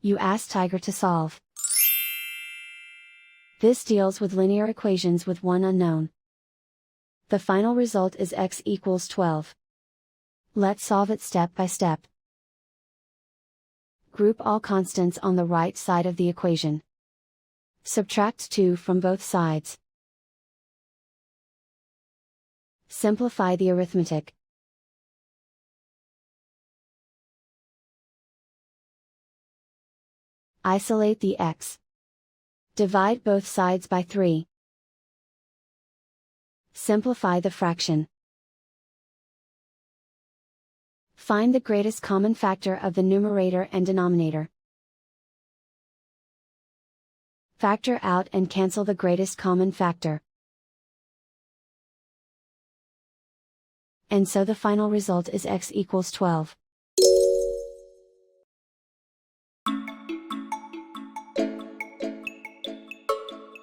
You ask Tiger to solve. This deals with linear equations with one unknown. The final result is x equals 12. Let's solve it step by step. Group all constants on the right side of the equation. Subtract 2 from both sides. Simplify the arithmetic. Isolate the x. Divide both sides by 3. Simplify the fraction. Find the greatest common factor of the numerator and denominator. Factor out and cancel the greatest common factor. And so the final result is x equals 12.